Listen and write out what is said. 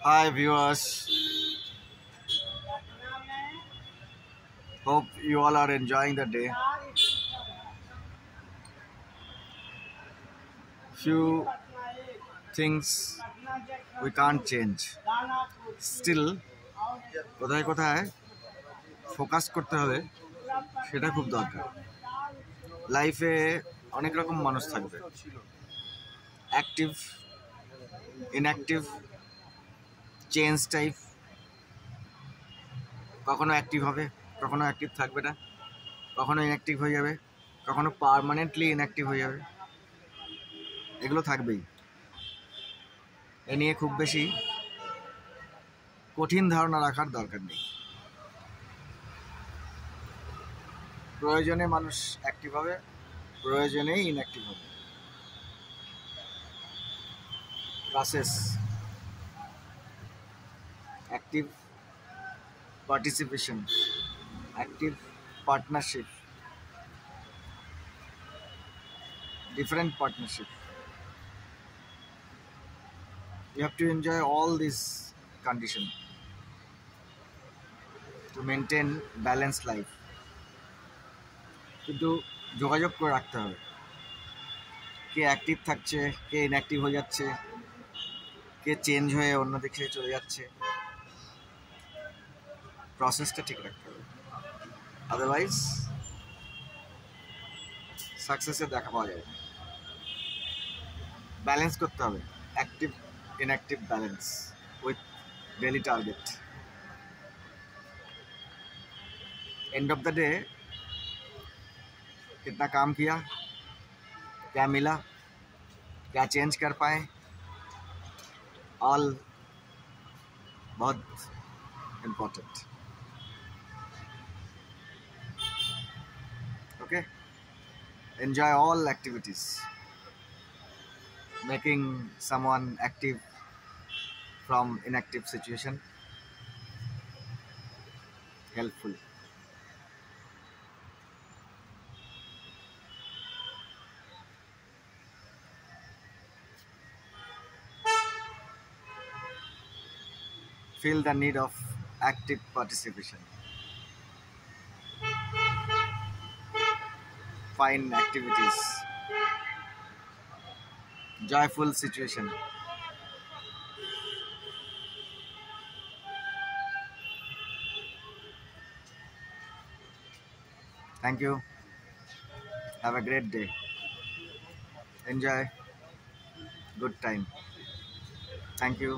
Hi viewers, hope you all are enjoying the day. Few things we can't change. Still, কোথায় কোথায় focus করতে হবে সেটা খুব দরকার। লাইফে অনেক রকম মানুষ থাকবে, অ্যাক্টিভ, ইনঅ্যাক্টিভ, চেঞ্জ টাইপ। কখনো অ্যাক্টিভ হবে, কখনো অ্যাক্টিভ থাকবে না, কখনো ইনঅ্যাক্টিভ হয়ে যাবে, কখনো পার্মানেন্টলি ইনঅ্যাক্টিভ হয়ে যাবে। এগুলো থাকবেই। এ নিয়ে খুব বেশি কঠিন ধারণা রাখার দরকার নেই। প্রয়োজনে মানুষ অ্যাক্টিভ হবে, প্রয়োজনেই ইনঅ্যাক্টিভ হবে। Process, active participation, active partnership, different partnership. You have to enjoy all these conditions to maintain balanced life. কিন্তু যোগাযোগ করে রাখতে হবে, কে অ্যাক্টিভ থাকছে, কে ইনঅ্যাক্টিভ হয়ে যাচ্ছে, কে চেঞ্জ হয়ে অন্যদিকে চলে যাচ্ছে। প্রসেসটা ঠিক রাখতে হবে, আদারওয়াইজ সাকসেসের দেখা পাওয়া যাবে। ব্যালেন্স করতে হবে, active inactive balance with daily target. End of the day कितना काम किया, क्या मिला, क्या चेंज कर पाए, ऑल बहुत important. Okay, enjoy all activities. Making someone active from inactive situation helpful. Feel the need of active participation. Find activities, joyful situation. Thank you. Have a great day. Enjoy. Good time. Thank you.